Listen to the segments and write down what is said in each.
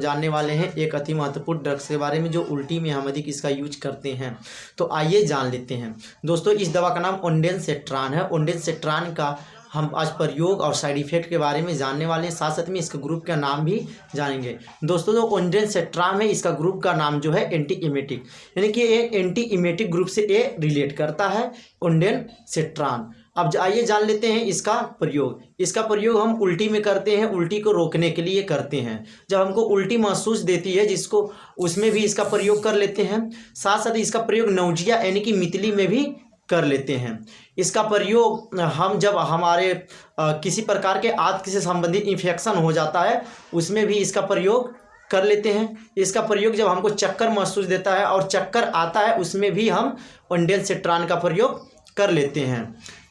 जानने वाले हैं एक अति महत्वपूर्ण ड्रग्स के बारे में जो उल्टी में हम अधिक इसका यूज करते हैं। तो आइए जान लेते हैं। दोस्तों इस दवा का नाम ओंडेनसेट्रान है। ओंडेनसेट्रान का हम आज प्रयोग और साइड इफेक्ट के बारे में जानने वाले हैं, साथ साथ में इसका ग्रुप का नाम भी जानेंगे। दोस्तों जो ओंडेनसेट्रान है इसका ग्रुप का नाम जो है एंटी इमेटिक, यानी कि एक एंटी इमेटिक ग्रुप से ये रिलेट करता है ओंडेनसेट्रान। अब आइए जान लेते हैं इसका प्रयोग। इसका प्रयोग हम उल्टी में करते हैं, उल्टी को रोकने के लिए करते हैं। जब हमको उल्टी महसूस देती है जिसको उसमें भी इसका प्रयोग कर लेते हैं। साथ साथ इसका प्रयोग नौजिया यानी कि मितली में भी कर लेते हैं। इसका प्रयोग हम जब हमारे किसी प्रकार के आंत से संबंधित इन्फेक्शन हो जाता है उसमें भी इसका प्रयोग कर लेते हैं। इसका प्रयोग जब हमको चक्कर महसूस देता है और चक्कर आता है उसमें भी हम ओंडेनसेट्रान का प्रयोग कर लेते हैं।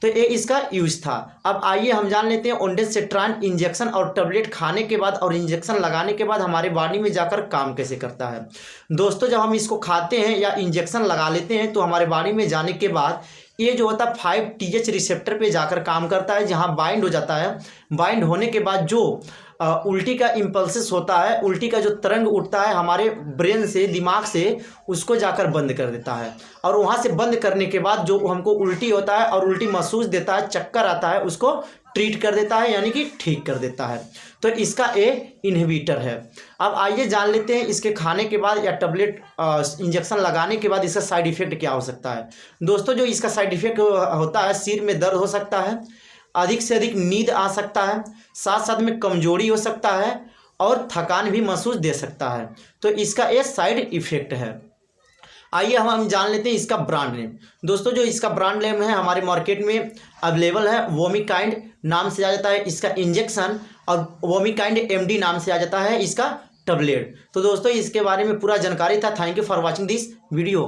तो ये इसका यूज था। अब आइए हम जान लेते हैं ओंडेनसेट्रान इंजेक्शन और टैबलेट खाने के बाद और इंजेक्शन लगाने के बाद हमारे बॉडी में जाकर काम कैसे करता है। दोस्तों जब हम इसको खाते हैं या इंजेक्शन लगा लेते हैं तो हमारे बॉडी में जाने के बाद ये जो होता है 5TH रिसेप्टर पे जाकर काम करता है, जहाँ बाइंड हो जाता है। बाइंड होने के बाद जो उल्टी का इम्पल्सिस होता है, उल्टी का जो तरंग उठता है हमारे ब्रेन से, दिमाग से, उसको जाकर बंद कर देता है। और वहाँ से बंद करने के बाद जो हमको उल्टी होता है और उल्टी महसूस देता है, चक्कर आता है, उसको ट्रीट कर देता है यानी कि ठीक कर देता है। तो इसका ए इनहिबिटर है। अब आइए जान लेते हैं इसके खाने के बाद या टैबलेट इंजेक्शन लगाने के बाद इसका साइड इफेक्ट क्या हो सकता है। दोस्तों जो इसका साइड इफेक्ट होता है, सिर में दर्द हो सकता है, अधिक से अधिक नींद आ सकता है, साथ साथ में कमजोरी हो सकता है और थकान भी महसूस दे सकता है। तो इसका ये साइड इफेक्ट है। आइए हम जान लेते हैं इसका ब्रांड नेम। दोस्तों जो इसका ब्रांड नेम है हमारे मार्केट में अवेलेबल है, वोमिकाइंड नाम से आ जाता है इसका इंजेक्शन, और वोमिकाइंड MD नाम से आ जाता है इसका टैबलेट। तो दोस्तों इसके बारे में पूरा जानकारी था। Thank you for watching this video.